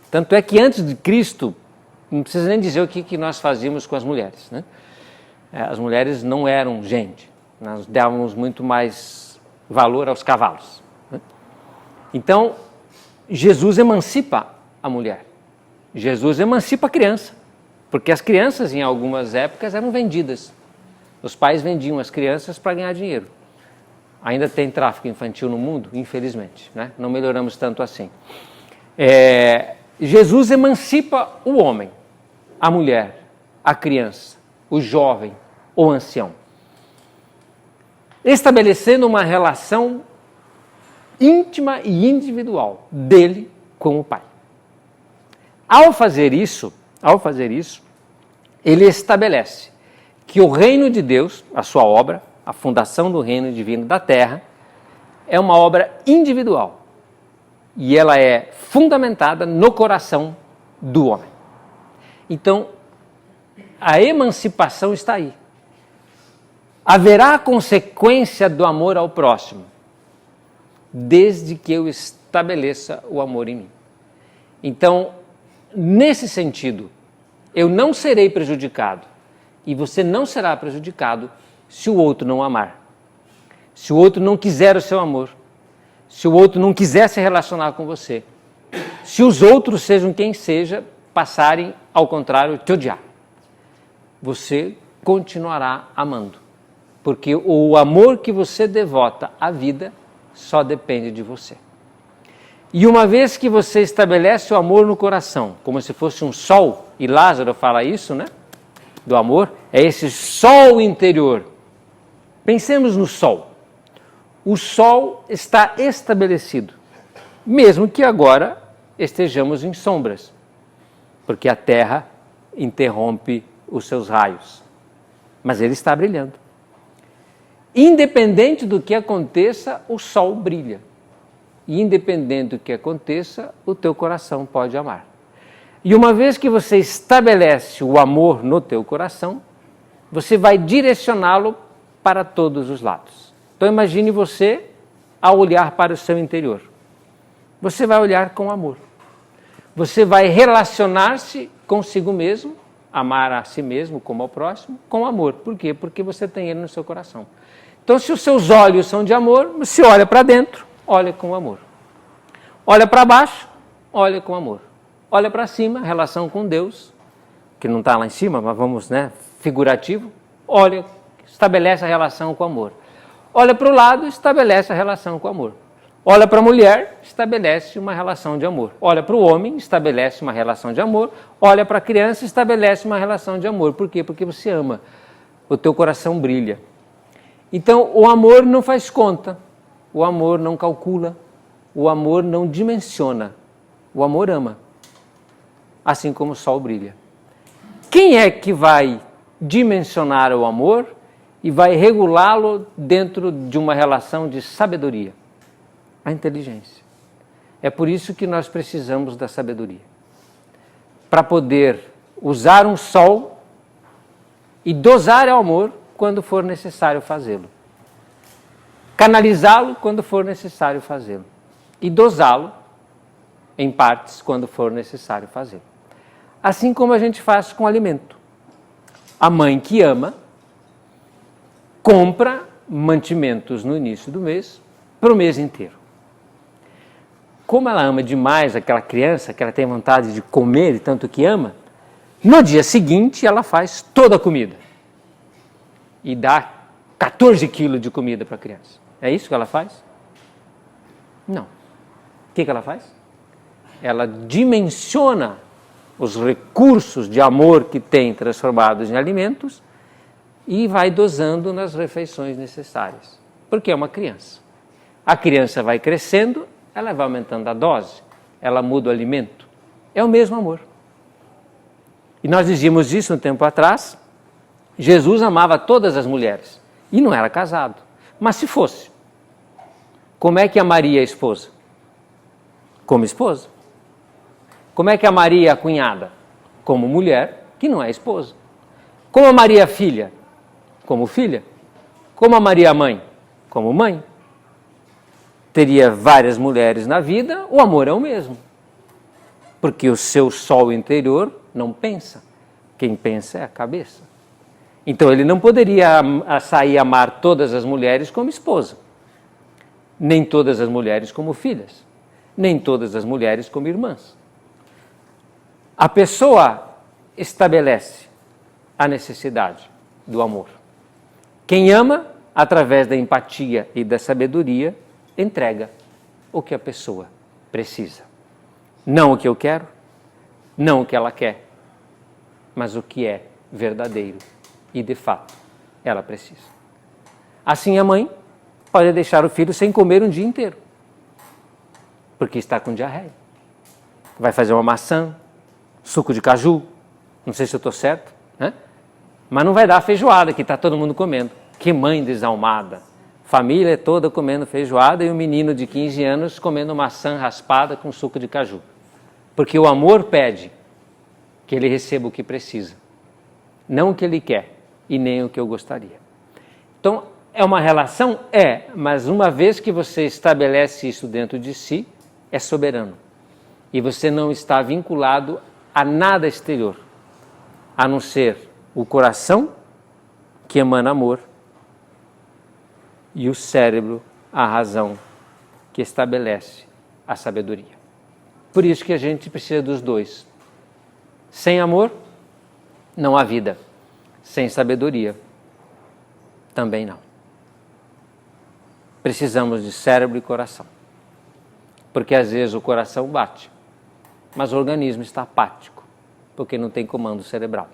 Tanto é que antes de Cristo, não precisa nem dizer o que nós fazíamos com as mulheres, né? As mulheres não eram gente, nós dávamos muito mais valor aos cavalos, né? Então, Jesus emancipa a mulher, Jesus emancipa a criança, porque as crianças em algumas épocas eram vendidas. Os pais vendiam as crianças para ganhar dinheiro. Ainda tem tráfico infantil no mundo, infelizmente, né? Não melhoramos tanto assim. Jesus emancipa o homem, a mulher, a criança, o jovem, o ancião, estabelecendo uma relação íntima e individual dele com o Pai. Ao fazer isso, ele estabelece que o reino de Deus, a sua obra, a fundação do reino divino da terra, é uma obra individual. E ela é fundamentada no coração do homem. Então, a emancipação está aí. Haverá consequência do amor ao próximo, desde que eu estabeleça o amor em mim. Então, nesse sentido, eu não serei prejudicado e você não será prejudicado se o outro não amar, se o outro não quiser o seu amor, se o outro não quiser se relacionar com você, se os outros, sejam quem seja, passarem, ao contrário, te odiar. Você continuará amando, porque o amor que você devota à vida só depende de você. E uma vez que você estabelece o amor no coração, como se fosse um sol, e Lázaro fala isso, né? Do amor, é esse sol interior. Pensemos no sol. O sol está estabelecido, mesmo que agora estejamos em sombras, porque a terra interrompe os seus raios. Mas ele está brilhando. Independente do que aconteça, o sol brilha. E independente do que aconteça, o teu coração pode amar. E uma vez que você estabelece o amor no teu coração, você vai direcioná-lo para todos os lados. Então imagine você ao olhar para o seu interior. Você vai olhar com amor. Você vai relacionar-se consigo mesmo, amar a si mesmo como ao próximo, com amor. Por quê? Porque você tem ele no seu coração. Então, se os seus olhos são de amor, você olha para dentro, olha com amor. Olha para baixo, olha com amor. Olha para cima, relação com Deus, que não está lá em cima, mas vamos, figurativo. Olha, estabelece a relação com amor. Olha para o lado, estabelece a relação com amor. Olha para a mulher, estabelece uma relação de amor. Olha para o homem, estabelece uma relação de amor. Olha para a criança, estabelece uma relação de amor. Por quê? Porque você ama. O teu coração brilha. Então, o amor não faz conta, o amor não calcula, o amor não dimensiona, o amor ama, assim como o sol brilha. Quem é que vai dimensionar o amor e vai regulá-lo dentro de uma relação de sabedoria? A inteligência. É por isso que nós precisamos da sabedoria. Para poder usar um sol e dosar o amor quando for necessário fazê-lo. Canalizá-lo quando for necessário fazê-lo. E dosá-lo em partes quando for necessário fazê-lo. Assim como a gente faz com alimento. A mãe que ama compra mantimentos no início do mês para o mês inteiro. Como ela ama demais aquela criança, que ela tem vontade de comer, tanto que ama, no dia seguinte ela faz toda a comida. E dá 14 quilos de comida para a criança. É isso que ela faz? Não. O que ela faz? Ela dimensiona os recursos de amor que tem transformados em alimentos e vai dosando nas refeições necessárias. Porque é uma criança. A criança vai crescendo, ela vai aumentando a dose, ela muda o alimento. É o mesmo amor. E nós dizíamos isso um tempo atrás. Jesus amava todas as mulheres e não era casado. Mas se fosse, como é que amaria a esposa? Como esposa. Como é que amaria a cunhada? Como mulher que não é esposa. Como amaria a filha? Como filha. Como amaria a mãe? Como mãe. Teria várias mulheres na vida, o amor é o mesmo. Porque o seu sol interior não pensa. Quem pensa é a cabeça. Então ele não poderia sair a amar todas as mulheres como esposa. Nem todas as mulheres como filhas. Nem todas as mulheres como irmãs. A pessoa estabelece a necessidade do amor. Quem ama, através da empatia e da sabedoria, entrega o que a pessoa precisa. Não o que eu quero, não o que ela quer, mas o que é verdadeiro e, de fato, ela precisa. Assim, a mãe pode deixar o filho sem comer um dia inteiro, porque está com diarreia. Vai fazer uma maçã, suco de caju, não sei se eu estou certo, né? Mas não vai dar feijoada, que está todo mundo comendo. Que mãe desalmada! Família toda comendo feijoada e o menino de 15 anos comendo maçã raspada com suco de caju. Porque o amor pede que ele receba o que precisa, não o que ele quer e nem o que eu gostaria. Então, é uma relação? É, mas uma vez que você estabelece isso dentro de si, é soberano. E você não está vinculado a nada exterior, a não ser o coração, que emana amor, e o cérebro, a razão, que estabelece a sabedoria. Por isso que a gente precisa dos dois. Sem amor, não há vida. Sem sabedoria, também não. Precisamos de cérebro e coração. porque às vezes o coração bate, mas o organismo está apático, porque não tem comando cerebral.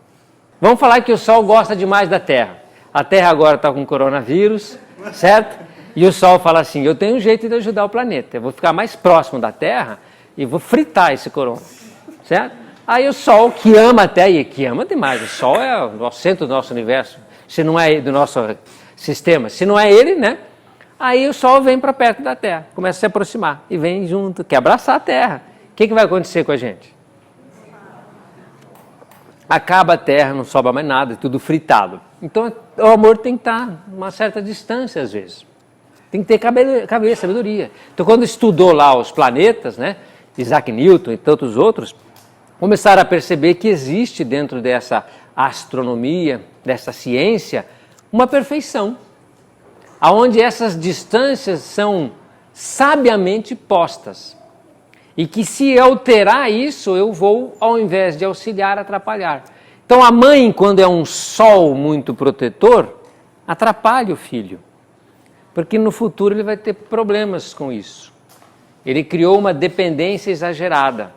Vamos falar que o Sol gosta demais da Terra. A Terra agora está com coronavírus, certo? E o Sol fala assim, eu tenho um jeito de ajudar o planeta, eu vou ficar mais próximo da Terra e vou fritar esse corona, certo? Aí o Sol, que ama a Terra, e que ama demais, o Sol é o centro do nosso universo, se não é do nosso sistema, se não é ele, né? Aí o Sol vem para perto da Terra, começa a se aproximar e vem junto, quer abraçar a Terra. O que vai acontecer com a gente? Acaba a Terra, não sobra mais nada, tudo fritado. Então o amor tem que estar a uma certa distância às vezes. Tem que ter cabeça, sabedoria. Então quando estudou lá os planetas, né, Isaac Newton e tantos outros, começaram a perceber que existe dentro dessa astronomia, dessa ciência, uma perfeição, aonde essas distâncias são sabiamente postas. E que se alterar isso, eu vou, ao invés de auxiliar, atrapalhar. Então a mãe, quando é um sol muito protetor, atrapalha o filho. Porque no futuro ele vai ter problemas com isso. Ele criou uma dependência exagerada.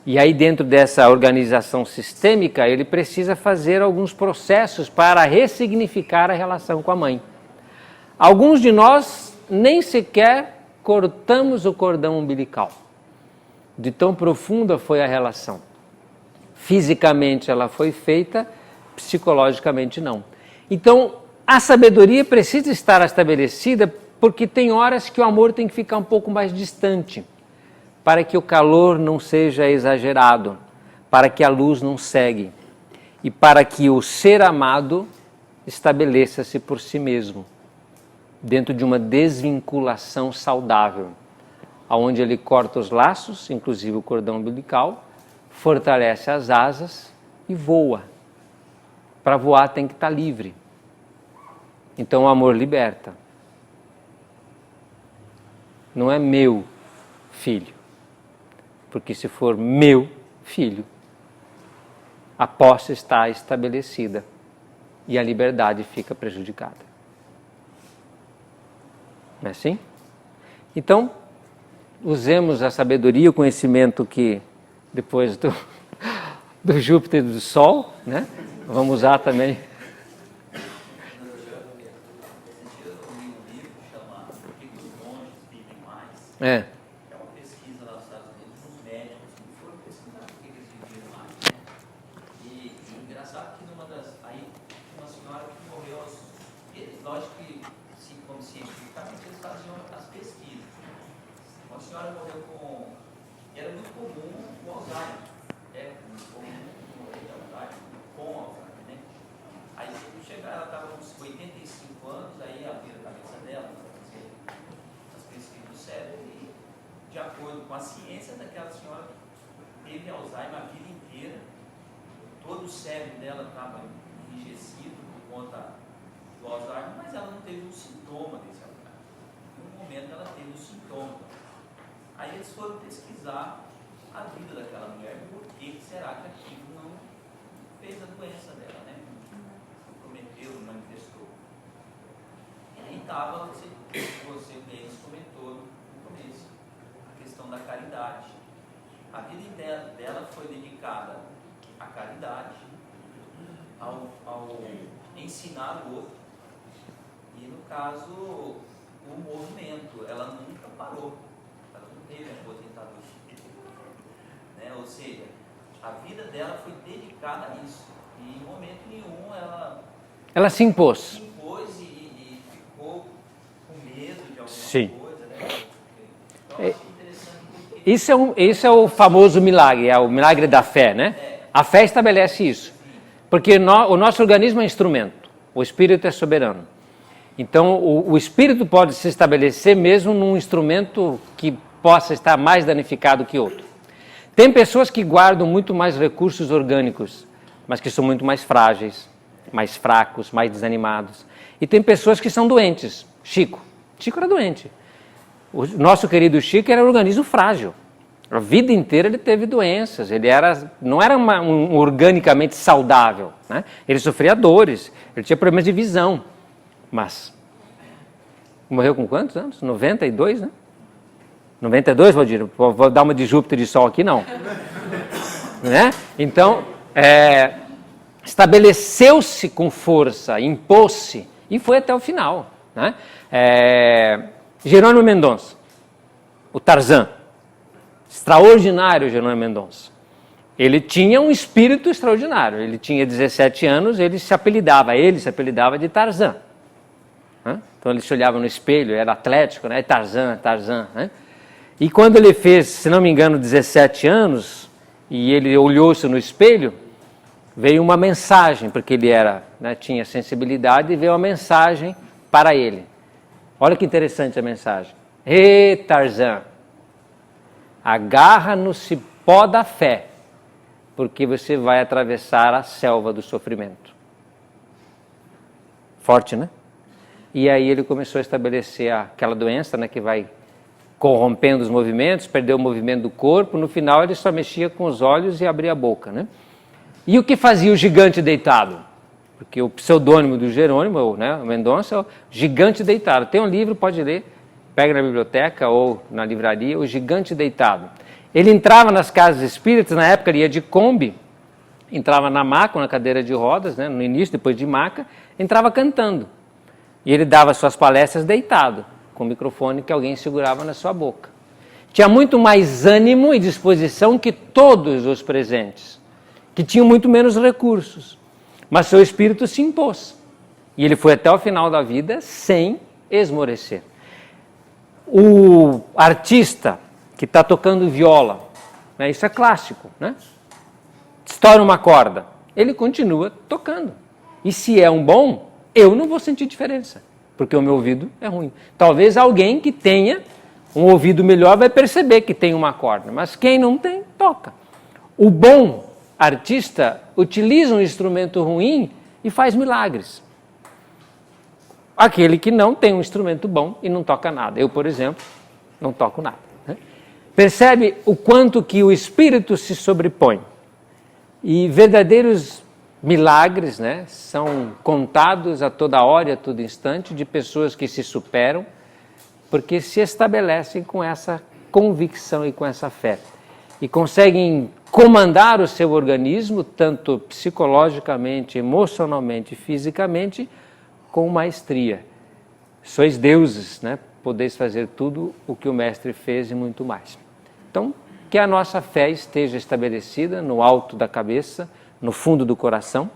E aí dentro dessa organização sistêmica, ele precisa fazer alguns processos para ressignificar a relação com a mãe. Alguns de nós nem sequer cortamos o cordão umbilical. De tão profunda foi a relação. Fisicamente ela foi feita, psicologicamente não. Então, a sabedoria precisa estar estabelecida porque tem horas que o amor tem que ficar um pouco mais distante, para que o calor não seja exagerado, para que a luz não cegue e para que o ser amado estabeleça-se por si mesmo, dentro de uma desvinculação saudável, onde ele corta os laços, inclusive o cordão umbilical, fortalece as asas e voa. Para voar tem que estar livre. Então o amor liberta. Não é meu filho. Porque se for meu filho, a posse está estabelecida e a liberdade fica prejudicada. Não é assim? Então, usemos a sabedoria, o conhecimento que depois do Júpiter e do Sol, né? Vamos usar também. É. É uma pesquisa lá nos Estados Unidos, uns médicos que foram pesquisar por que eles viviam mais, né? E engraçado que aí uma senhora que morreu lógico que como cientificamente eles faziam as pesquisas. Uma senhora morreu era muito comum o Alzheimer, muito comum morrer de Alzheimer, com Alzheimer, né? Aí ela estava com uns 85 anos, aí abriram a cabeça dela para fazer as pesquisas do cérebro e, de acordo com a ciência daquela senhora, teve Alzheimer a vida inteira, todo o cérebro dela estava enrijecido por conta do Alzheimer, mas ela não teve um sintoma desse Alzheimer. Em um momento ela teve um sintoma. Aí eles foram pesquisar a vida daquela mulher, por que será que aquilo não fez a doença dela, né? Não prometeu, não manifestou. E aí estava, você mesmo comentou no começo, a questão da caridade. A vida dela foi dedicada à caridade, ao ensinar o outro, e no caso, o movimento, ela nunca parou, ela não teve aposentadoria, né? Ou seja, a vida dela foi dedicada a isso, e em momento nenhum ela se impôs. E ficou com medo de alguma Sim. coisa, né? Então, acho interessante. Isso é o famoso milagre, é o milagre da fé, né? A fé estabelece isso. Porque o nosso organismo é instrumento, o espírito é soberano. Então, o espírito pode se estabelecer mesmo num instrumento que possa estar mais danificado que outro. Tem pessoas que guardam muito mais recursos orgânicos, mas que são muito mais frágeis, mais fracos, mais desanimados. E tem pessoas que são doentes. Chico era doente. O nosso querido Chico era um organismo frágil. A vida inteira ele teve doenças, não era organicamente saudável, né? Ele sofria dores, ele tinha problemas de visão, mas morreu com quantos anos? 92, né? 92, Valdir? Vou dar uma de Júpiter e Sol aqui, não. Né? Então, estabeleceu-se com força, impôs-se, e foi até o final. Né? Jerônimo Mendonça, o Tarzan, extraordinário Jerônimo Mendonça. Ele tinha um espírito extraordinário. Ele tinha 17 anos, ele se apelidava de Tarzan. Né? Então ele se olhava no espelho, era atlético, né? Tarzan. Né? E quando ele fez, se não me engano, 17 anos, e ele olhou-se no espelho, veio uma mensagem, porque ele tinha sensibilidade, e veio uma mensagem para ele. Olha que interessante a mensagem. Ê, Tarzan, agarra no cipó da fé, porque você vai atravessar a selva do sofrimento. Forte, né? E aí ele começou a estabelecer aquela doença, né, que vai corrompendo os movimentos, perdeu o movimento do corpo, no final ele só mexia com os olhos e abria a boca, né? E o que fazia o gigante deitado? Porque o pseudônimo do Jerônimo, né, o Mendonça, é o gigante deitado. Tem um livro, pode ler, pega na biblioteca ou na livraria, o gigante deitado. Ele entrava nas casas espíritas, na época ele ia de Kombi, entrava na maca, na cadeira de rodas, né, no início, depois de maca, entrava cantando. E ele dava suas palestras deitado, com o microfone que alguém segurava na sua boca. Tinha muito mais ânimo e disposição que todos os presentes, que tinham muito menos recursos. Mas seu espírito se impôs. E ele foi até o final da vida sem esmorecer. O artista que está tocando viola, né, isso é clássico, né? Estoura uma corda, ele continua tocando. E se é um bom, eu não vou sentir diferença, porque o meu ouvido é ruim. Talvez alguém que tenha um ouvido melhor vai perceber que tem uma corda, mas quem não tem, toca. O bom artista utiliza um instrumento ruim e faz milagres. Aquele que não tem um instrumento bom e não toca nada. Eu, por exemplo, não toco nada. Né? Percebe o quanto que o espírito se sobrepõe. E verdadeiros milagres, né, são contados a toda hora e a todo instante de pessoas que se superam, porque se estabelecem com essa convicção e com essa fé. E conseguem comandar o seu organismo, tanto psicologicamente, emocionalmente, fisicamente, com maestria. Sois deuses, né? Podeis fazer tudo o que o Mestre fez e muito mais. Então, que a nossa fé esteja estabelecida no alto da cabeça, no fundo do coração,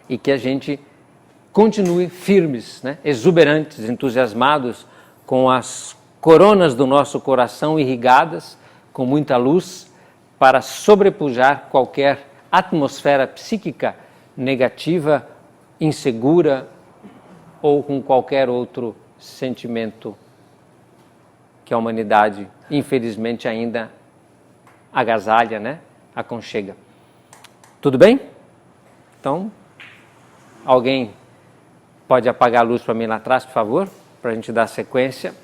e que a gente continue firmes, né? Exuberantes, entusiasmados, com as coronas do nosso coração irrigadas, com muita luz, para sobrepujar qualquer atmosfera psíquica negativa, insegura, ou com qualquer outro sentimento que a humanidade, infelizmente, ainda agasalha, né? Aconchega. Tudo bem? Então, alguém pode apagar a luz para mim lá atrás, por favor, para a gente dar sequência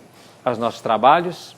aos nossos trabalhos.